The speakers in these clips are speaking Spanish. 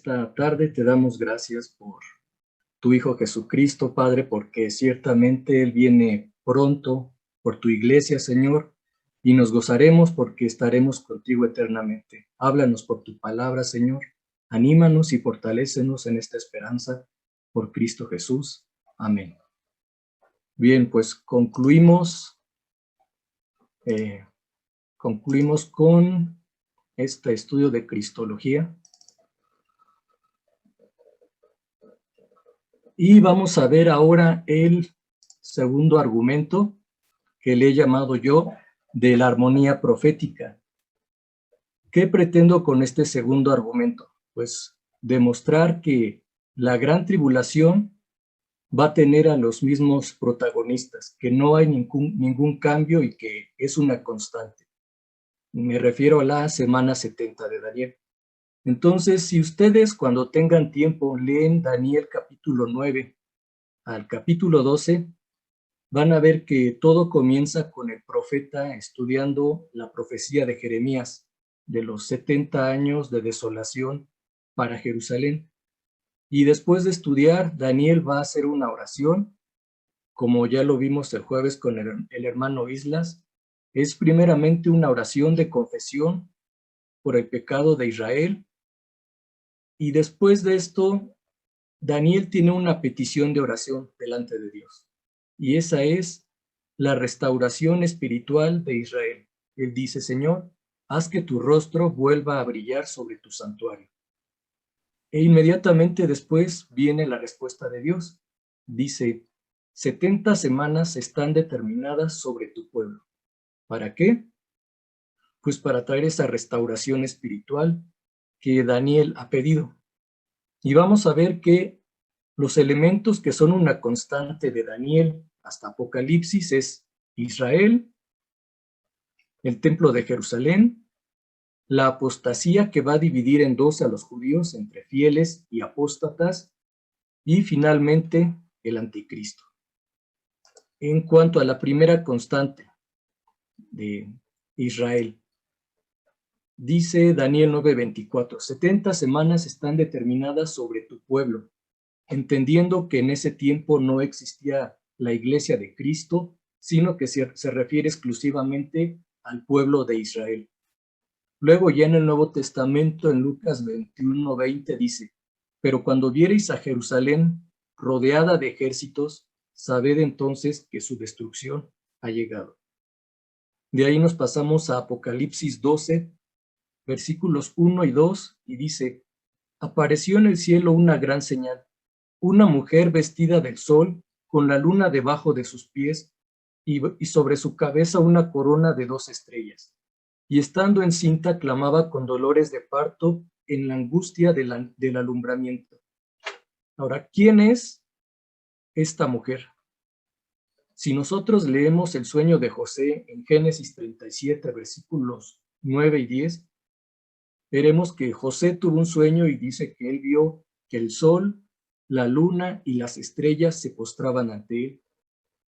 esta tarde te damos gracias por tu Hijo Jesucristo, Padre, porque ciertamente Él viene pronto por tu iglesia, Señor, y nos gozaremos porque estaremos contigo eternamente. Háblanos por tu palabra, Señor. Anímanos y fortalécenos en esta esperanza por Cristo Jesús. Amén. Bien, pues concluimos con este estudio de Cristología. Y vamos a ver ahora el segundo argumento que le he llamado yo de la armonía profética. ¿Qué pretendo con este segundo argumento? Pues demostrar que la gran tribulación va a tener a los mismos protagonistas, que no hay ningún cambio y que es una constante. Me refiero a la semana 70 de Daniel. Entonces, si ustedes cuando tengan tiempo leen Daniel capítulo 9 al capítulo 12, van a ver que todo comienza con el profeta estudiando la profecía de Jeremías de los 70 años de desolación para Jerusalén. Y después de estudiar, Daniel va a hacer una oración, como ya lo vimos el jueves con el hermano Islas. Es primeramente una oración de confesión por el pecado de Israel. Y después de esto, Daniel tiene una petición de oración delante de Dios. Y esa es la restauración espiritual de Israel. Él dice: Señor, haz que tu rostro vuelva a brillar sobre tu santuario. E inmediatamente después viene la respuesta de Dios. Dice: 70 semanas están determinadas sobre tu pueblo. ¿Para qué? Pues para traer esa restauración espiritual que Daniel ha pedido. Y vamos a ver que los elementos que son una constante de Daniel hasta Apocalipsis es Israel, el templo de Jerusalén, la apostasía que va a dividir en dos a los judíos entre fieles y apóstatas, y finalmente el anticristo. En cuanto a la primera constante de Israel, dice Daniel 9:24, 70 semanas están determinadas sobre tu pueblo, entendiendo que en ese tiempo no existía la iglesia de Cristo, sino que se refiere exclusivamente al pueblo de Israel. Luego ya en el Nuevo Testamento, en Lucas 21:20 dice: pero cuando viereis a Jerusalén rodeada de ejércitos, sabed entonces que su destrucción ha llegado. De ahí nos pasamos a Apocalipsis 12, versículos 1 y 2, y dice: apareció en el cielo una gran señal, una mujer vestida del sol, con la luna debajo de sus pies, y sobre su cabeza una corona de 2 estrellas. Y estando encinta, clamaba con dolores de parto en la angustia del alumbramiento. Ahora, ¿quién es esta mujer? Si nosotros leemos el sueño de José en Génesis 37, versículos 9 y 10, veremos que José tuvo un sueño y dice que él vio que el sol, la luna y las estrellas se postraban ante él.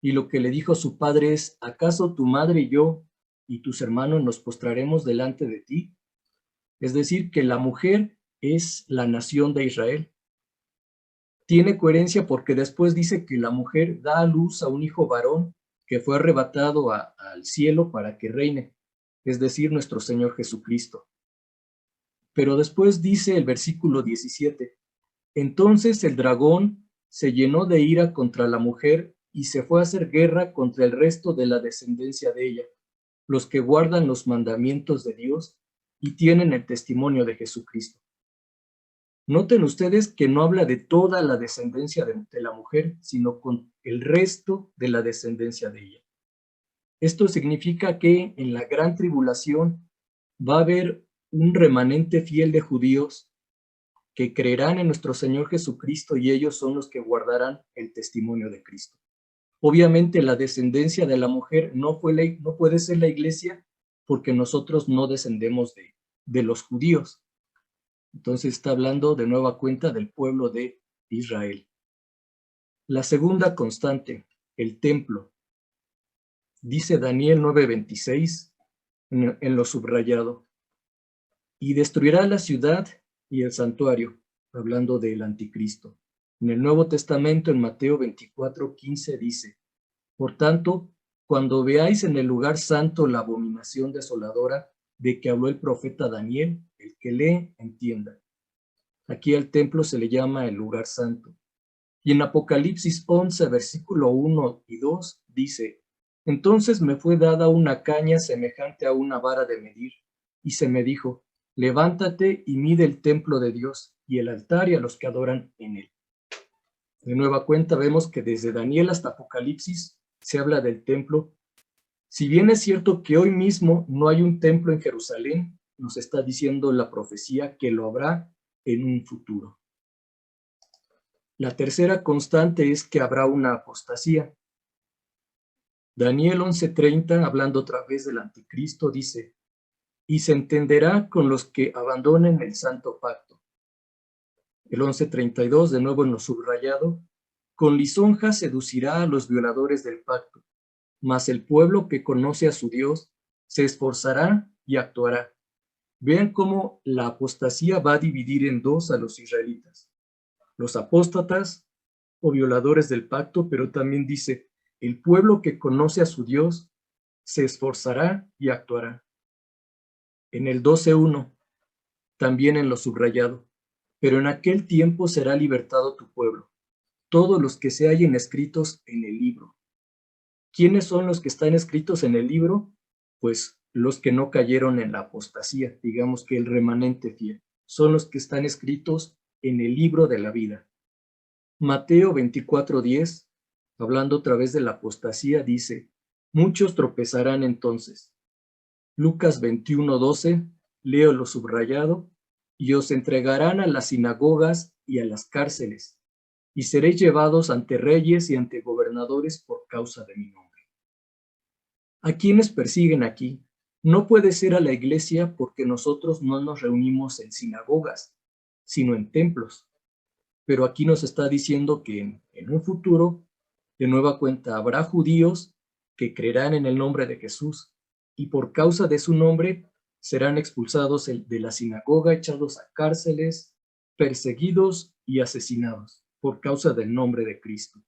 Y lo que le dijo su padre es: ¿acaso tu madre y yo y tus hermanos nos postraremos delante de ti? Es decir, que la mujer es la nación de Israel. Tiene coherencia porque después dice que la mujer da a luz a un hijo varón que fue arrebatado al cielo para que reine, es decir, nuestro Señor Jesucristo. Pero después dice el versículo 17, entonces el dragón se llenó de ira contra la mujer y se fue a hacer guerra contra el resto de la descendencia de ella, los que guardan los mandamientos de Dios y tienen el testimonio de Jesucristo. Noten ustedes que no habla de toda la descendencia de la mujer, sino con el resto de la descendencia de ella. Esto significa que en la gran tribulación va a haber un remanente fiel de judíos que creerán en nuestro Señor Jesucristo, y ellos son los que guardarán el testimonio de Cristo. Obviamente la descendencia de la mujer no puede ser la iglesia, porque nosotros no descendemos de los judíos. Entonces está hablando de nueva cuenta del pueblo de Israel. La segunda constante, el templo. Dice Daniel 9:26 en lo subrayado: y destruirá la ciudad y el santuario, hablando del anticristo. En el Nuevo Testamento, en Mateo 24:15, dice: por tanto, cuando veáis en el lugar santo la abominación desoladora de que habló el profeta Daniel, el que lee, entienda. Aquí al templo se le llama el lugar santo. Y en Apocalipsis 11, versículo 1 y 2, dice: entonces me fue dada una caña semejante a una vara de medir, y se me dijo: levántate y mide el templo de Dios, y el altar y a los que adoran en él. De nueva cuenta vemos que desde Daniel hasta Apocalipsis se habla del templo. Si bien es cierto que hoy mismo no hay un templo en Jerusalén, nos está diciendo la profecía que lo habrá en un futuro. La tercera constante es que habrá una apostasía. Daniel 11:30, hablando otra vez del anticristo, dice: y se entenderá con los que abandonen el santo pacto. El 11:32, de nuevo en lo subrayado: con lisonja seducirá a los violadores del pacto, mas el pueblo que conoce a su Dios se esforzará y actuará. Vean cómo la apostasía va a dividir en dos a los israelitas: los apóstatas o violadores del pacto, pero también dice: el pueblo que conoce a su Dios se esforzará y actuará. En el 12:1, también en lo subrayado: pero en aquel tiempo será libertado tu pueblo, todos los que se hallen escritos en el libro. ¿Quiénes son los que están escritos en el libro? Pues los que no cayeron en la apostasía, digamos que el remanente fiel, son los que están escritos en el libro de la vida. Mateo 24:10, hablando otra vez de la apostasía, dice: muchos tropezarán entonces. Lucas 21:12, leo lo subrayado: y os entregarán a las sinagogas y a las cárceles, y seréis llevados ante reyes y ante gobernadores por causa de mi nombre. ¿A quiénes persiguen aquí? No puede ser a la iglesia, porque nosotros no nos reunimos en sinagogas, sino en templos. Pero aquí nos está diciendo que en un futuro, de nueva cuenta, habrá judíos que creerán en el nombre de Jesús, y por causa de su nombre serán expulsados de la sinagoga, echados a cárceles, perseguidos y asesinados por causa del nombre de Cristo.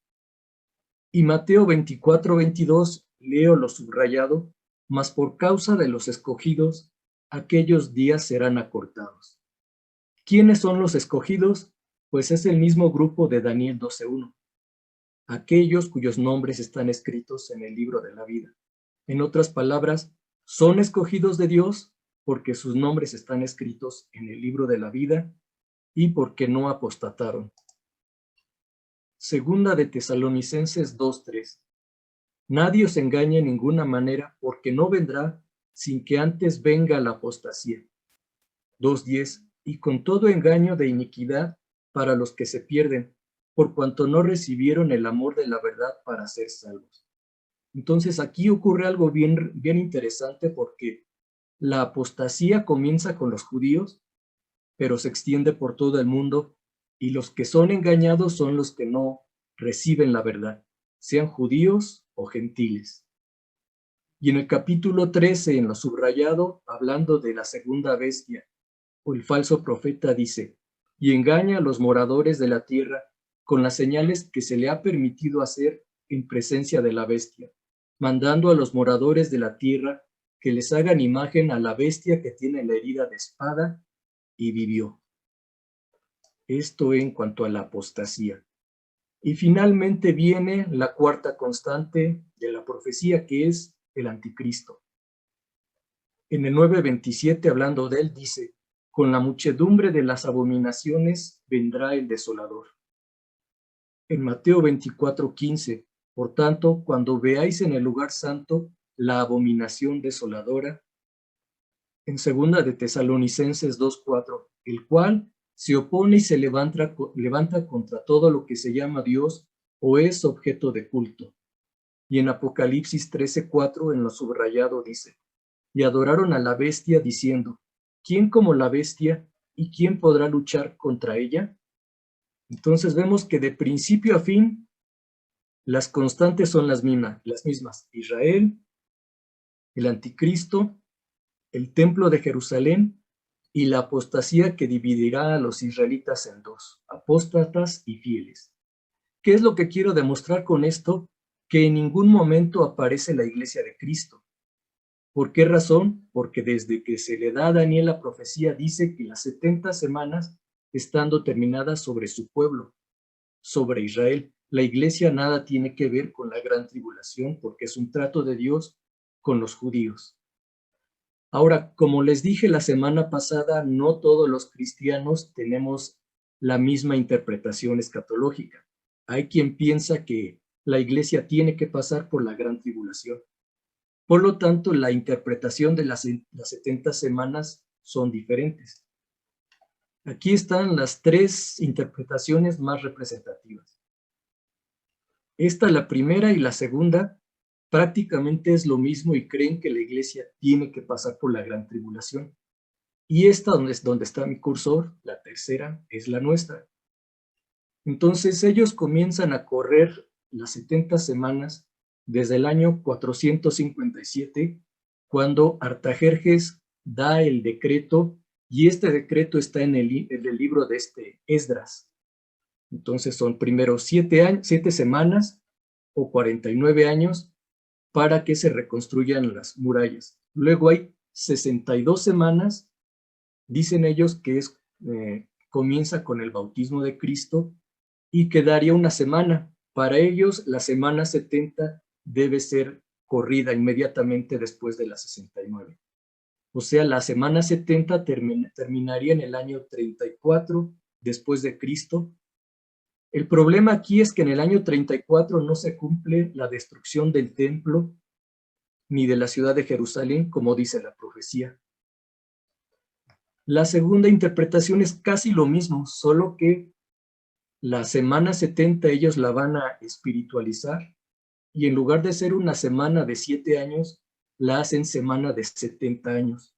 Y Mateo 24:22, leo lo subrayado: mas por causa de los escogidos, aquellos días serán acortados. ¿Quiénes son los escogidos? Pues es el mismo grupo de Daniel 12:1, aquellos cuyos nombres están escritos en el libro de la vida. En otras palabras, son escogidos de Dios porque sus nombres están escritos en el libro de la vida y porque no apostataron. Segunda de Tesalonicenses 2:3. Nadie os engañe en ninguna manera, porque no vendrá sin que antes venga la apostasía. 2:10. Y con todo engaño de iniquidad para los que se pierden, por cuanto no recibieron el amor de la verdad para ser salvos. Entonces aquí ocurre algo bien interesante, porque la apostasía comienza con los judíos, pero se extiende por todo el mundo, y los que son engañados son los que no reciben la verdad, sean judíos o gentiles. Y en el capítulo 13, en lo subrayado, hablando de la segunda bestia, o el falso profeta, dice: y engaña a los moradores de la tierra con las señales que se le ha permitido hacer en presencia de la bestia, mandando a los moradores de la tierra que les hagan imagen a la bestia que tiene la herida de espada y vivió. Esto en cuanto a la apostasía. Y finalmente viene la cuarta constante de la profecía, que es el anticristo. En el 9:27, hablando de él, dice: con la muchedumbre de las abominaciones vendrá el desolador. En Mateo 24:15, por tanto, cuando veáis en el lugar santo la abominación desoladora. En segunda de Tesalonicenses 2:4, el cual se opone y se levanta contra todo lo que se llama Dios o es objeto de culto. Y en Apocalipsis 13:4, en lo subrayado, dice: y adoraron a la bestia diciendo: ¿quién como la bestia y quién podrá luchar contra ella? Entonces vemos que de principio a fin las constantes son las mismas: Israel, el anticristo, el templo de Jerusalén y la apostasía que dividirá a los israelitas en dos, apóstatas y fieles. ¿Qué es lo que quiero demostrar con esto? Que en ningún momento aparece la iglesia de Cristo. ¿Por qué razón? Porque desde que se le da a Daniel la profecía dice que las 70 semanas estando terminadas sobre su pueblo, sobre Israel. La iglesia nada tiene que ver con la gran tribulación porque es un trato de Dios con los judíos. Ahora, como les dije la semana pasada, no todos los cristianos tenemos la misma interpretación escatológica. Hay quien piensa que la iglesia tiene que pasar por la gran tribulación. Por lo tanto, la interpretación de las 70 semanas son diferentes. Aquí están las tres interpretaciones más representativas. Esta, la primera y la segunda, prácticamente es lo mismo y creen que la iglesia tiene que pasar por la gran tribulación. Y esta, donde está mi cursor, la tercera, es la nuestra. Entonces ellos comienzan a correr las 70 semanas desde el año 457, cuando Artajerjes da el decreto, y este decreto está en el libro de Esdras. Entonces son primero 7 semanas o 49 años para que se reconstruyan las murallas. Luego hay 62 semanas, dicen ellos que comienza con el bautismo de Cristo y quedaría una semana. Para ellos, la semana 70 debe ser corrida inmediatamente después de la 69. O sea, la semana 70 terminaría en el año 34 después de Cristo. El problema aquí es que en el año 34 no se cumple la destrucción del templo ni de la ciudad de Jerusalén, como dice la profecía. La segunda interpretación es casi lo mismo, solo que la semana 70 ellos la van a espiritualizar y en lugar de ser una semana de 7 años, la hacen semana de 70 años.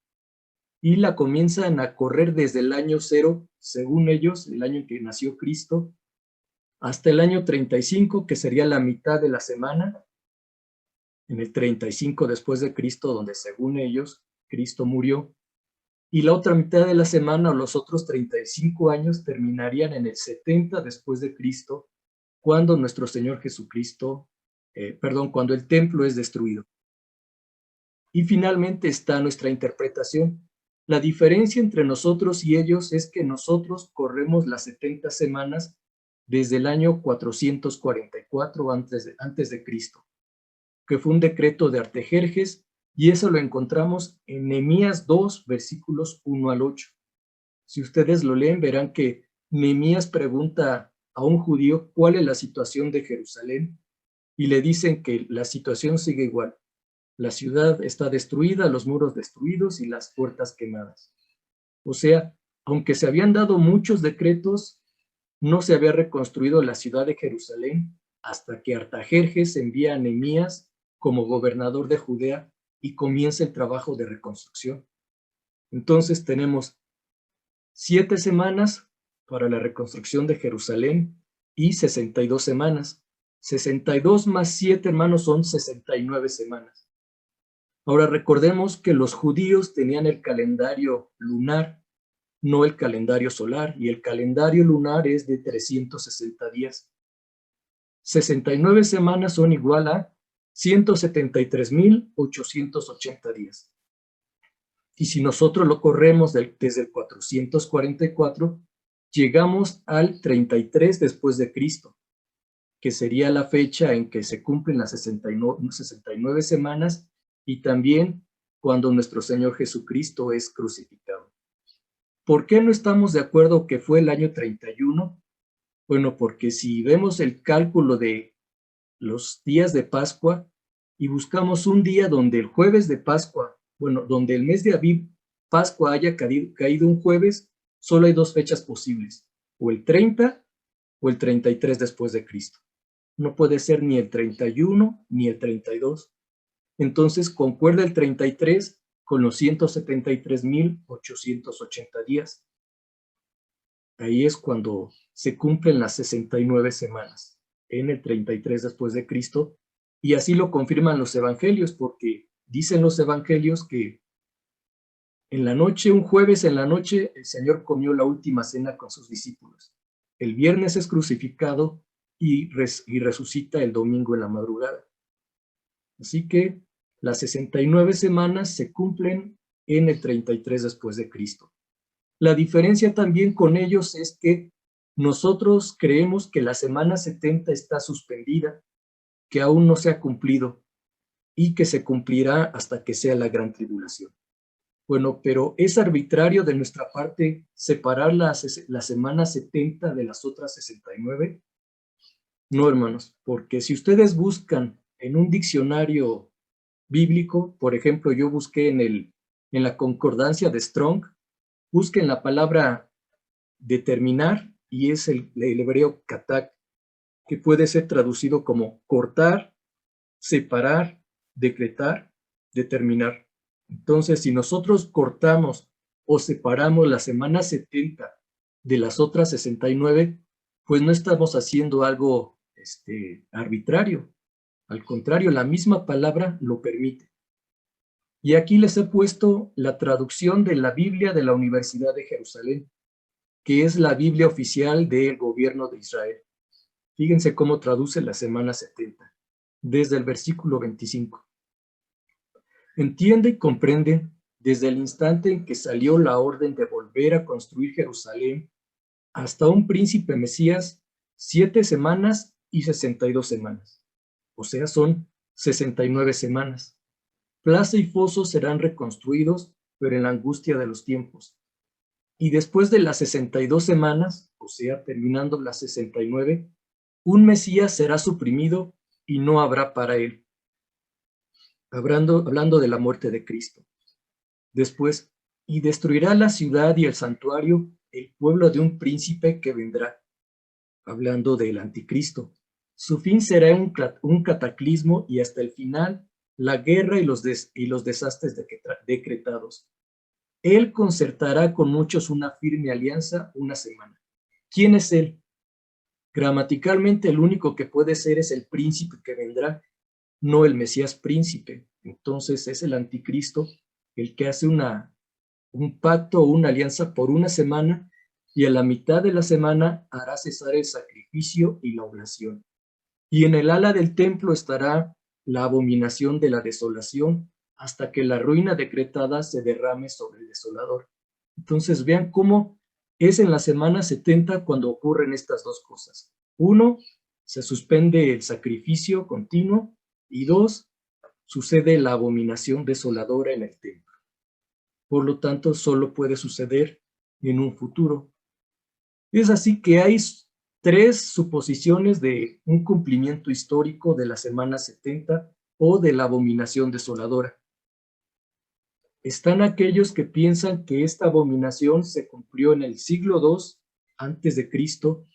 Y la comienzan a correr desde el año 0, según ellos, el año en que nació Cristo, hasta el año 35, que sería la mitad de la semana, en el 35 después de Cristo, donde según ellos, Cristo murió. Y la otra mitad de la semana, o los otros 35 años, terminarían en el 70 después de Cristo, cuando nuestro Señor Jesucristo, cuando el templo es destruido. Y finalmente está nuestra interpretación. La diferencia entre nosotros y ellos es que nosotros corremos las 70 semanas desde el año 444 antes de Cristo, que fue un decreto de Artajerjes, y eso lo encontramos en Nehemías 2, versículos 1 al 8. Si ustedes lo leen, verán que Nehemías pregunta a un judío cuál es la situación de Jerusalén, y le dicen que la situación sigue igual. La ciudad está destruida, los muros destruidos y las puertas quemadas. O sea, aunque se habían dado muchos decretos, no se había reconstruido la ciudad de Jerusalén hasta que Artajerjes envía a Nehemías como gobernador de Judea y comienza el trabajo de reconstrucción. Entonces tenemos 7 semanas para la reconstrucción de Jerusalén y 62 semanas. 62 más 7, hermanos, son 69 semanas. Ahora recordemos que los judíos tenían el calendario lunar, no el calendario solar, y el calendario lunar es de 360 días. 69 semanas son igual a 173,880 días. Y si nosotros lo corremos desde el 444, llegamos al 33 después de Cristo, que sería la fecha en que se cumplen las 69 semanas y también cuando nuestro Señor Jesucristo es crucificado. ¿Por qué no estamos de acuerdo que fue el año 31? Bueno, porque si vemos el cálculo de los días de Pascua y buscamos un día donde el jueves de Pascua, donde el mes de Aviv, Pascua haya caído un jueves, solo hay 2 fechas posibles, o el 30 o el 33 después de Cristo. No puede ser ni el 31 ni el 32. Entonces concuerda el 33 con los 173,880 días. Ahí es cuando se cumplen las 69 semanas, en el 33 después de Cristo, y así lo confirman los evangelios, porque dicen los evangelios que En la noche, un jueves en la noche, el Señor comió la última cena con sus discípulos. El viernes es crucificado y resucita el domingo en la madrugada. Así que las 69 semanas se cumplen en el 33 después de Cristo. La diferencia también con ellos es que nosotros creemos que la semana 70 está suspendida, que aún no se ha cumplido y que se cumplirá hasta que sea la gran tribulación. Bueno, pero es arbitrario de nuestra parte separar la semana 70 de las otras 69. No, hermanos, porque si ustedes buscan en un diccionario bíblico, por ejemplo, yo busqué en la concordancia de Strong, busquen la palabra determinar y es el hebreo katak, que puede ser traducido como cortar, separar, decretar, determinar. Entonces, si nosotros cortamos o separamos la semana 70 de las otras 69, pues no estamos haciendo algo arbitrario. Al contrario, la misma palabra lo permite. Y aquí les he puesto la traducción de la Biblia de la Universidad de Jerusalén, que es la Biblia oficial del gobierno de Israel. Fíjense cómo traduce la semana 70, desde el versículo 25. Entiende y comprende desde el instante en que salió la orden de volver a construir Jerusalén hasta un príncipe Mesías, 7 semanas y 62 semanas. O sea, son 69 semanas. Plaza y foso serán reconstruidos, pero en la angustia de los tiempos. Y después de las 62 semanas, o sea, terminando las 69, un Mesías será suprimido y no habrá para él. Hablando de la muerte de Cristo. Después, y destruirá la ciudad y el santuario, el pueblo de un príncipe que vendrá. Hablando del anticristo. Su fin será un cataclismo y hasta el final, la guerra y los desastres decretados. Él concertará con muchos una firme alianza una semana. ¿Quién es él? Gramaticalmente el único que puede ser es el príncipe que vendrá, no el Mesías príncipe. Entonces es el anticristo el que hace un pacto o una alianza por una semana y a la mitad de la semana hará cesar el sacrificio y la oblación. Y en el ala del templo estará la abominación de la desolación hasta que la ruina decretada se derrame sobre el desolador. Entonces vean cómo es en la semana 70 cuando ocurren estas dos cosas. Uno, se suspende el sacrificio continuo y dos, sucede la abominación desoladora en el templo. Por lo tanto, solo puede suceder en un futuro. Es así que hay 3 suposiciones de un cumplimiento histórico de la semana 70 o de la abominación desoladora. Están aquellos que piensan que esta abominación se cumplió en el siglo II antes de Cristo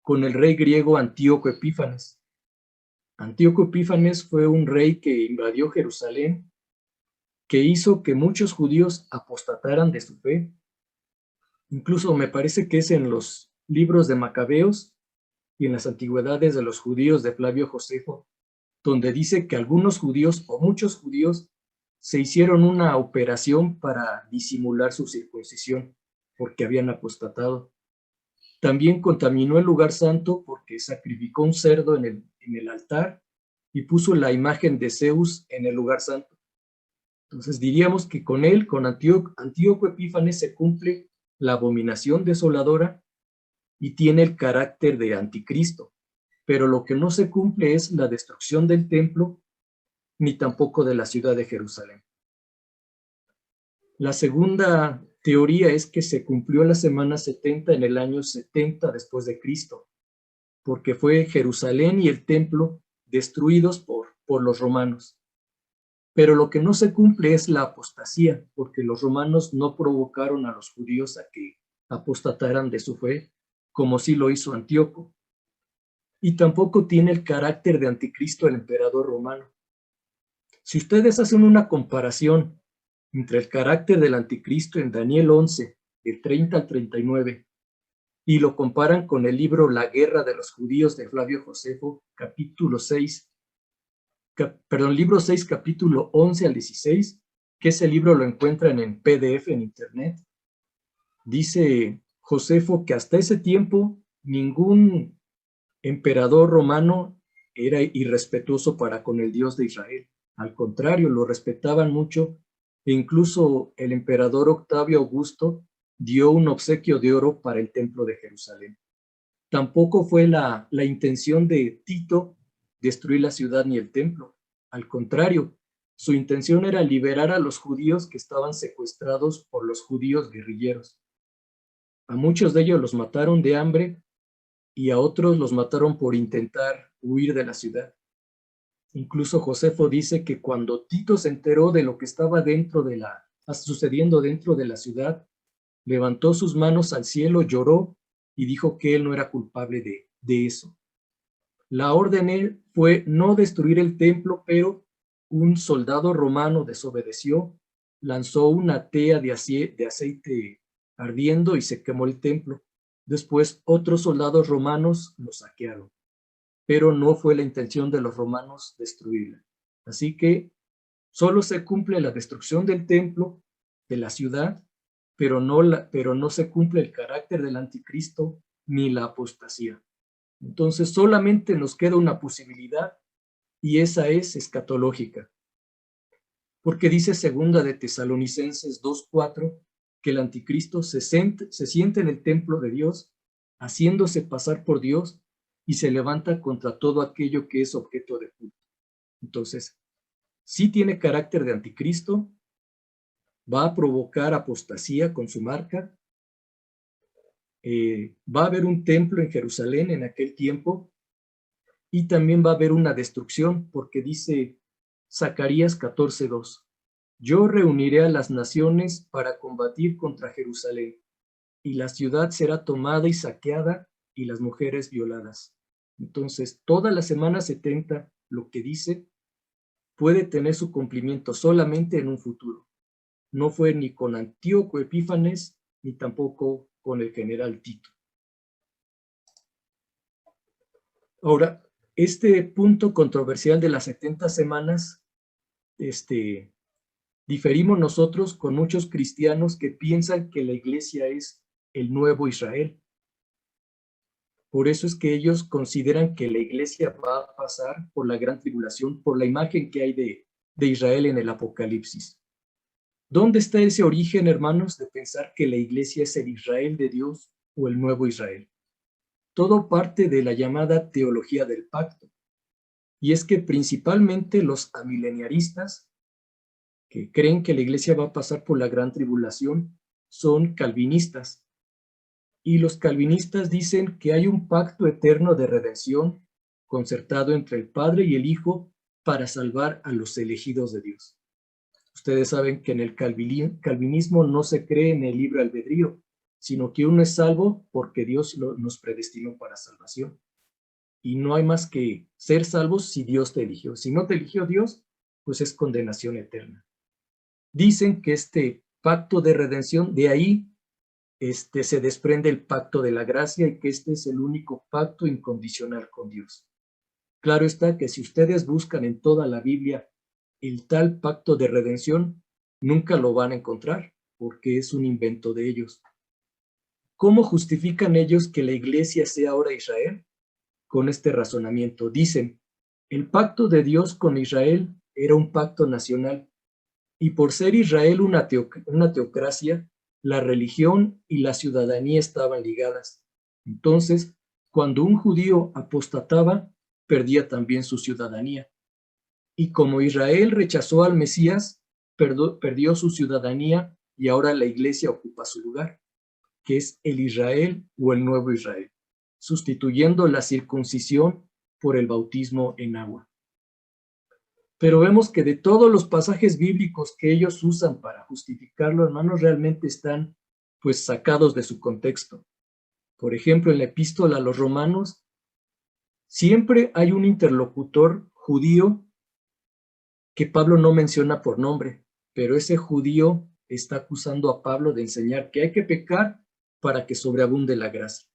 con el rey griego Antíoco Epífanes. Antíoco Epífanes fue un rey que invadió Jerusalén, que hizo que muchos judíos apostataran de su fe. Incluso me parece que es en los libros de Macabeos y en las antigüedades de los judíos de Flavio Josefo, donde dice que algunos judíos o muchos judíos se hicieron una operación para disimular su circuncisión porque habían apostatado. También contaminó el lugar santo porque sacrificó un cerdo en el altar y puso la imagen de Zeus en el lugar santo. Entonces diríamos que con él, con Antíoco Epífanes, se cumple la abominación desoladora y tiene el carácter de anticristo. Pero lo que no se cumple es la destrucción del templo, ni tampoco de la ciudad de Jerusalén. La segunda teoría es que se cumplió la semana 70 en el año 70 después de Cristo, porque fue Jerusalén y el templo destruidos por los romanos. Pero lo que no se cumple es la apostasía, porque los romanos no provocaron a los judíos a que apostataran de su fe, como sí lo hizo Antíoco. Y tampoco tiene el carácter de anticristo el emperador romano. Si ustedes hacen una comparación entre el carácter del anticristo en Daniel 11, del 30 al 39, y lo comparan con el libro La guerra de los judíos de Flavio Josefo, libro 6, capítulo 11 al 16, que ese libro lo encuentran en PDF en internet. Dice Josefo que hasta ese tiempo ningún emperador romano era irrespetuoso para con el Dios de Israel. Al contrario, lo respetaban mucho e incluso el emperador Octavio Augusto dio un obsequio de oro para el templo de Jerusalén. Tampoco fue la intención de Tito destruir la ciudad ni el templo. Al contrario, su intención era liberar a los judíos que estaban secuestrados por los judíos guerrilleros. A muchos de ellos los mataron de hambre y a otros los mataron por intentar huir de la ciudad. Incluso Josefo dice que cuando Tito se enteró de lo que estaba sucediendo dentro de la ciudad, levantó sus manos al cielo, lloró y dijo que él no era culpable de eso. La orden fue no destruir el templo, pero un soldado romano desobedeció, lanzó una tea de aceite ardiendo y se quemó el templo. Después otros soldados romanos lo saquearon, pero no fue la intención de los romanos destruirla. Así que solo se cumple la destrucción del templo, de la ciudad, pero no se cumple el carácter del anticristo ni la apostasía. Entonces solamente nos queda una posibilidad y esa es escatológica. Porque dice segunda de Tesalonicenses 2:4 que el anticristo se siente en el templo de Dios, haciéndose pasar por Dios y se levanta contra todo aquello que es objeto de culto. Entonces, sí tiene carácter de anticristo, va a provocar apostasía con su marca, va a haber un templo en Jerusalén en aquel tiempo y también va a haber una destrucción, porque dice Zacarías 14:2, yo reuniré a las naciones para combatir contra Jerusalén, y la ciudad será tomada y saqueada y las mujeres violadas. Entonces, toda la semana 70, lo que dice, puede tener su cumplimiento solamente en un futuro. No fue ni con Antíoco Epífanes, ni tampoco con el general Tito. Ahora, este punto controversial de las 70 semanas, diferimos nosotros con muchos cristianos que piensan que la iglesia es el nuevo Israel. Por eso es que ellos consideran que la iglesia va a pasar por la gran tribulación, por la imagen que hay de Israel en el Apocalipsis. ¿Dónde está ese origen, hermanos, de pensar que la iglesia es el Israel de Dios o el nuevo Israel? Todo parte de la llamada teología del pacto. Y es que principalmente los amileniaristas, que creen que la iglesia va a pasar por la gran tribulación, son calvinistas. Y los calvinistas dicen que hay un pacto eterno de redención concertado entre el Padre y el Hijo para salvar a los elegidos de Dios. Ustedes saben que en el calvinismo no se cree en el libre albedrío, sino que uno es salvo porque Dios nos predestinó para salvación. Y no hay más que ser salvos si Dios te eligió. Si no te eligió Dios, pues es condenación eterna. Dicen que este pacto de redención, de ahí se desprende el pacto de la gracia y que este es el único pacto incondicional con Dios. Claro está que si ustedes buscan en toda la Biblia el tal pacto de redención, nunca lo van a encontrar, porque es un invento de ellos. ¿Cómo justifican ellos que la iglesia sea ahora Israel? Con este razonamiento. Dicen, el pacto de Dios con Israel era un pacto nacional, y por ser Israel una teocracia, la religión y la ciudadanía estaban ligadas. Entonces, cuando un judío apostataba, perdía también su ciudadanía. Y como Israel rechazó al Mesías, perdió su ciudadanía y ahora la iglesia ocupa su lugar, que es el Israel o el nuevo Israel, sustituyendo la circuncisión por el bautismo en agua. Pero vemos que de todos los pasajes bíblicos que ellos usan para justificarlo, hermanos, realmente están pues sacados de su contexto. Por ejemplo, en la epístola a los romanos, siempre hay un interlocutor judío que Pablo no menciona por nombre, pero ese judío está acusando a Pablo de enseñar que hay que pecar para que sobreabunde la gracia.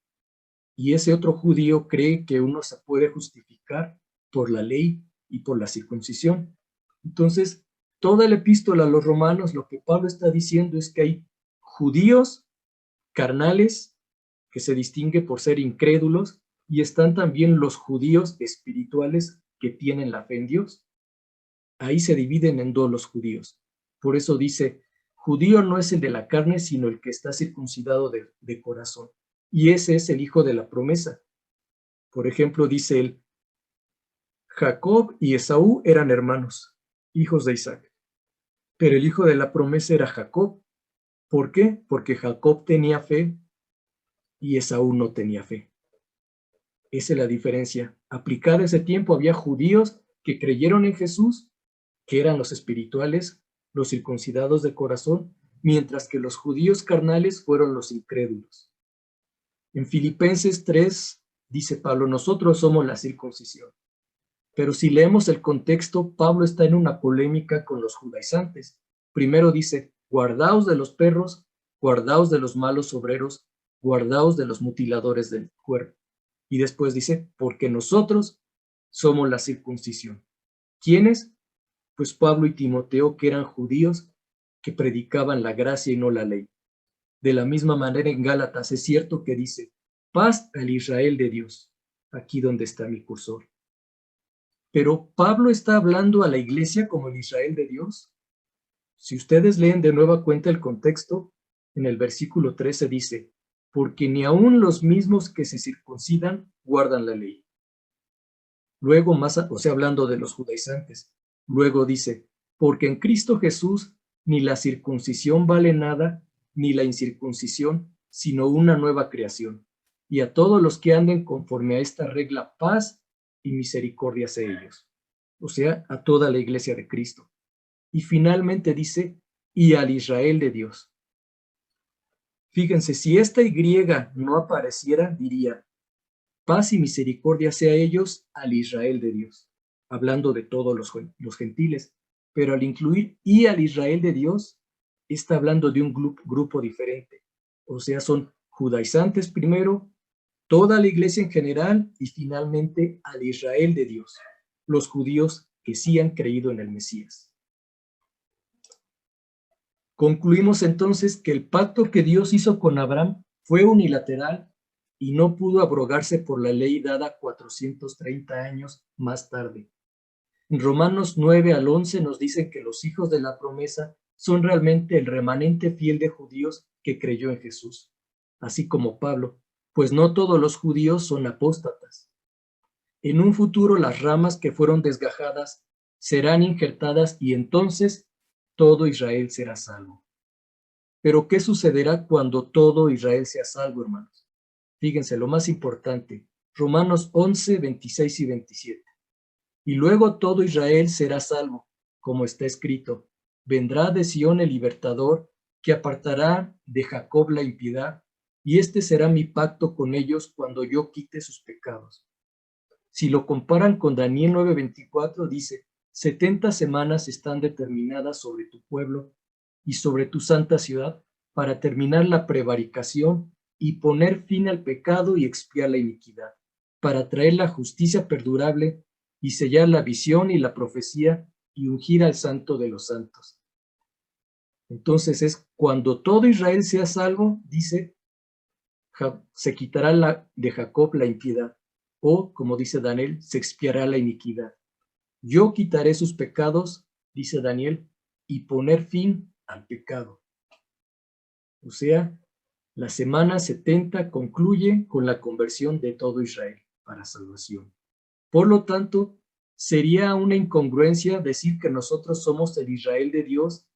Y ese otro judío cree que uno se puede justificar por la ley y por la circuncisión. Entonces, toda la epístola a los romanos, lo que Pablo está diciendo es que hay judíos carnales que se distinguen por ser incrédulos, y están también los judíos espirituales que tienen la fe en Dios. Ahí se dividen en dos los judíos. Por eso dice, judío no es el de la carne, sino el que está circuncidado de corazón. Y ese es el hijo de la promesa. Por ejemplo, dice él, Jacob y Esaú eran hermanos, hijos de Isaac. Pero el hijo de la promesa era Jacob. ¿Por qué? Porque Jacob tenía fe y Esaú no tenía fe. Esa es la diferencia. Aplicada ese tiempo, había judíos que creyeron en Jesús, que eran los espirituales, los circuncidados de corazón, mientras que los judíos carnales fueron los incrédulos. En Filipenses 3 dice Pablo, nosotros somos la circuncisión. Pero si leemos el contexto, Pablo está en una polémica con los judaizantes. Primero dice, guardaos de los perros, guardaos de los malos obreros, guardaos de los mutiladores del cuerpo. Y después dice, porque nosotros somos la circuncisión. ¿Quiénes? Pues Pablo y Timoteo, que eran judíos que predicaban la gracia y no la ley. De la misma manera en Gálatas es cierto que dice, paz al Israel de Dios, aquí donde está mi cursor. Pero Pablo está hablando a la iglesia como el Israel de Dios. Si ustedes leen de nueva cuenta el contexto, en el versículo 13 dice, porque ni aun los mismos que se circuncidan guardan la ley. Luego más, o sea, hablando de los judaizantes, luego dice, porque en Cristo Jesús ni la circuncisión vale nada, ni la incircuncisión, sino una nueva creación. Y a todos los que anden conforme a esta regla, paz y misericordia hacia ellos. O sea, a toda la iglesia de Cristo. Y finalmente dice, y al Israel de Dios. Fíjense, si esta Y no apareciera, diría, paz y misericordia sea ellos al Israel de Dios, hablando de todos los gentiles, pero al incluir y al Israel de Dios, está hablando de un grupo diferente. O sea, son judaizantes primero, toda la iglesia en general y finalmente al Israel de Dios, los judíos que sí han creído en el Mesías. Concluimos entonces que el pacto que Dios hizo con Abraham fue unilateral y no pudo abrogarse por la ley dada 430 años más tarde. En Romanos 9 al 11 nos dicen que los hijos de la promesa son realmente el remanente fiel de judíos que creyó en Jesús, así como Pablo, pues no todos los judíos son apóstatas. En un futuro las ramas que fueron desgajadas serán injertadas y entonces todo Israel será salvo. Pero ¿qué sucederá cuando todo Israel sea salvo, hermanos? Fíjense, lo más importante, Romanos 11, 26 y 27. Y luego todo Israel será salvo, como está escrito, vendrá de Sión el libertador, que apartará de Jacob la impiedad, y este será mi pacto con ellos cuando yo quite sus pecados. Si lo comparan con Daniel 9:24, dice, 70 semanas están determinadas sobre tu pueblo y sobre tu santa ciudad para terminar la prevaricación y poner fin al pecado y expiar la iniquidad, para traer la justicia perdurable y sellar la visión y la profecía y ungir al santo de los santos. Entonces es cuando todo Israel sea salvo, dice, se quitará de Jacob la impiedad, o, como dice Daniel, se expiará la iniquidad. Yo quitaré sus pecados, dice Daniel, y poner fin al pecado. O sea, la semana 70 concluye con la conversión de todo Israel para salvación. Por lo tanto, sería una incongruencia decir que nosotros somos el Israel de Dios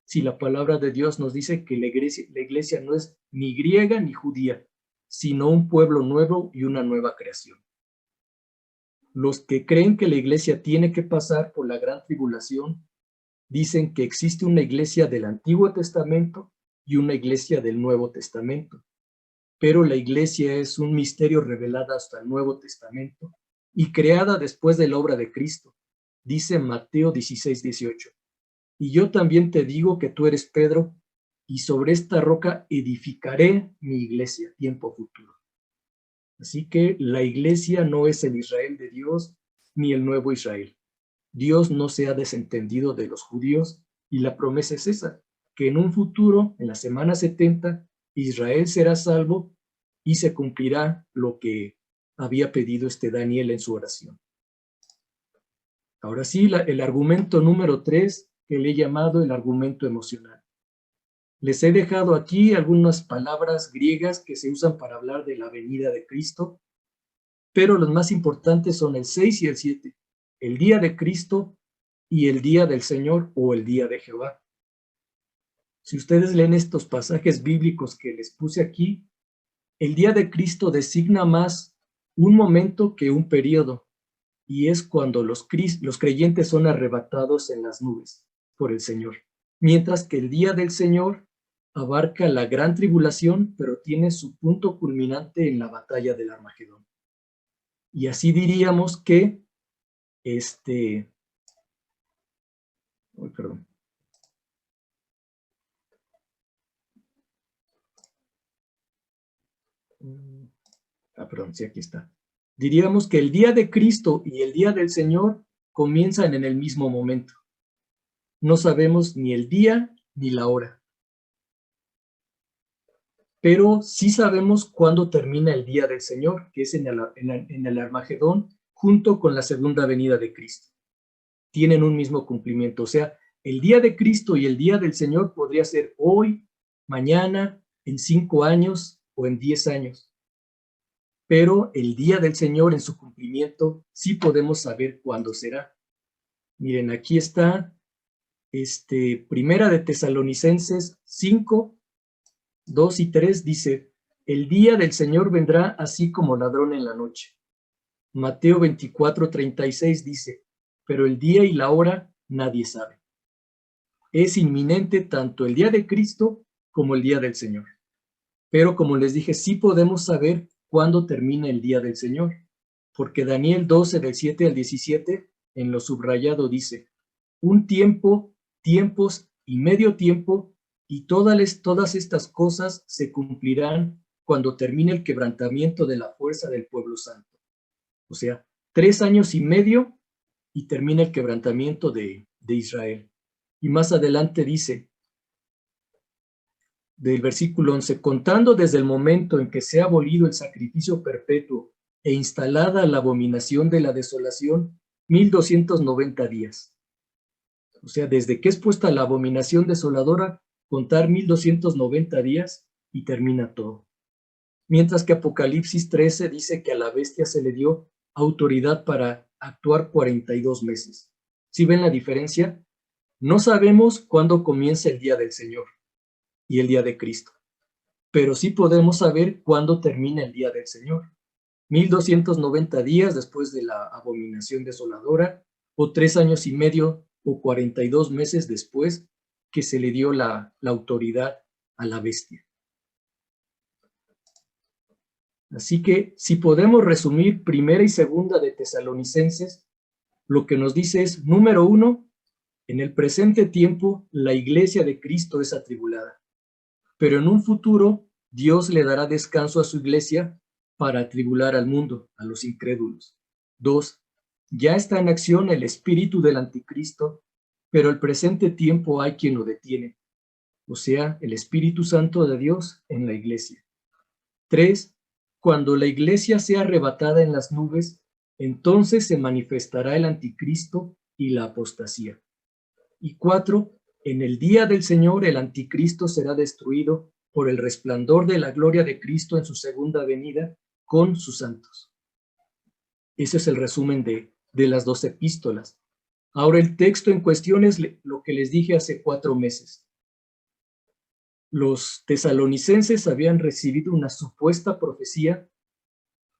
si la palabra de Dios nos dice que la iglesia no es ni griega ni judía, sino un pueblo nuevo y una nueva creación. Los que creen que la iglesia tiene que pasar por la gran tribulación dicen que existe una iglesia del Antiguo Testamento y una iglesia del Nuevo Testamento. Pero la iglesia es un misterio revelado hasta el Nuevo Testamento y creada después de la obra de Cristo. Dice Mateo 16:18. Y yo también te digo que tú eres Pedro, y sobre esta roca edificaré mi iglesia, tiempo futuro. Así que la iglesia no es el Israel de Dios ni el nuevo Israel. Dios no se ha desentendido de los judíos y la promesa es esa, que en un futuro, en la semana 70, Israel será salvo y se cumplirá lo que había pedido Daniel en su oración. Ahora sí, el argumento número 3, que le he llamado el argumento emocional. Les he dejado aquí algunas palabras griegas que se usan para hablar de la venida de Cristo, pero los más importantes son el 6 y el 7, el día de Cristo y el día del Señor o el día de Jehová. Si ustedes leen estos pasajes bíblicos que les puse aquí, el día de Cristo designa más un momento que un periodo, y es cuando los creyentes son arrebatados en las nubes por el Señor, mientras que el día del Señor abarca la gran tribulación, pero tiene su punto culminante en la batalla del Armagedón. Y así diríamos que perdón. Perdón, sí, aquí está. Diríamos que el día de Cristo y el día del Señor comienzan en el mismo momento. No sabemos ni el día ni la hora. Pero sí sabemos cuándo termina el día del Señor, que es en el Armagedón, junto con la segunda venida de Cristo. Tienen un mismo cumplimiento. O sea, el día de Cristo y el día del Señor podría ser hoy, mañana, en 5 años o en 10 años. Pero el día del Señor en su cumplimiento sí podemos saber cuándo será. Miren, aquí está Primera de Tesalonicenses 5, 2 y 3 dice, el día del Señor vendrá así como ladrón en la noche. Mateo 24, 36 dice, pero el día y la hora nadie sabe. Es inminente tanto el día de Cristo como el día del Señor. Pero como les dije, sí podemos saber cuándo termina el día del Señor, porque Daniel 12, del 7 al 17, en lo subrayado dice, un tiempo, tiempos y medio tiempo, y todas estas cosas se cumplirán cuando termine el quebrantamiento de la fuerza del pueblo santo. O sea, 3 años y medio y termina el quebrantamiento de Israel. Y más adelante dice, del versículo 11, contando desde el momento en que se ha abolido el sacrificio perpetuo e instalada la abominación de la desolación, 1290 días. O sea, desde que es puesta la abominación desoladora, contar 1290 días y termina todo. Mientras que Apocalipsis 13 dice que a la bestia se le dio autoridad para actuar 42 meses. ¿Sí ven la diferencia? No sabemos cuándo comienza el día del Señor y el día de Cristo, pero sí podemos saber cuándo termina el día del Señor. 1290 días después de la abominación desoladora, o 3 años y medio o 42 meses después que se le dio la autoridad a la bestia. Así que si podemos resumir primera y segunda de Tesalonicenses, lo que nos dice es, número 1, en el presente tiempo la iglesia de Cristo es atribulada, pero en un futuro Dios le dará descanso a su iglesia para atribular al mundo, a los incrédulos. 2, ya está en acción el espíritu del anticristo, pero el presente tiempo hay quien lo detiene, o sea, el Espíritu Santo de Dios en la iglesia. 3, cuando la iglesia sea arrebatada en las nubes, entonces se manifestará el anticristo y la apostasía. Y 4, en el día del Señor el anticristo será destruido por el resplandor de la gloria de Cristo en su segunda venida con sus santos. Ese es el resumen de las 2 epístolas. Ahora el texto en cuestión es lo que les dije hace 4 meses. Los tesalonicenses habían recibido una supuesta profecía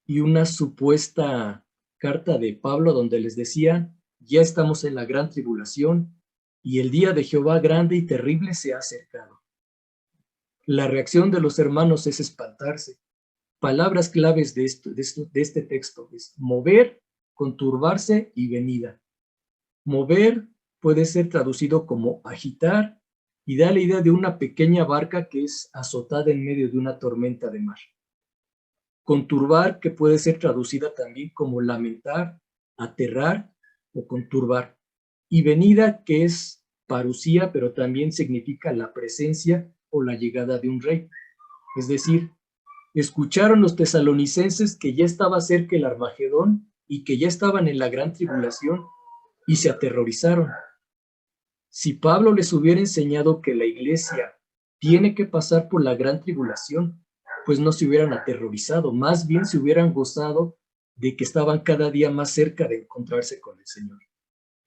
y una supuesta carta de Pablo donde les decía, ya estamos en la gran tribulación y el día de Jehová grande y terrible se ha acercado. La reacción de los hermanos es espantarse. Palabras claves de este texto es mover, conturbarse y venida. Mover puede ser traducido como agitar y da la idea de una pequeña barca que es azotada en medio de una tormenta de mar. Conturbar, que puede ser traducida también como lamentar, aterrar o conturbar. y venida, que es parusía, pero también significa la presencia o la llegada de un rey. Es decir, escucharon los tesalonicenses que ya estaba cerca el Armagedón y que ya estaban en la gran tribulación y se aterrorizaron. Si Pablo les hubiera enseñado que la iglesia tiene que pasar por la gran tribulación, pues no se hubieran aterrorizado, más bien se hubieran gozado de que estaban cada día más cerca de encontrarse con el Señor.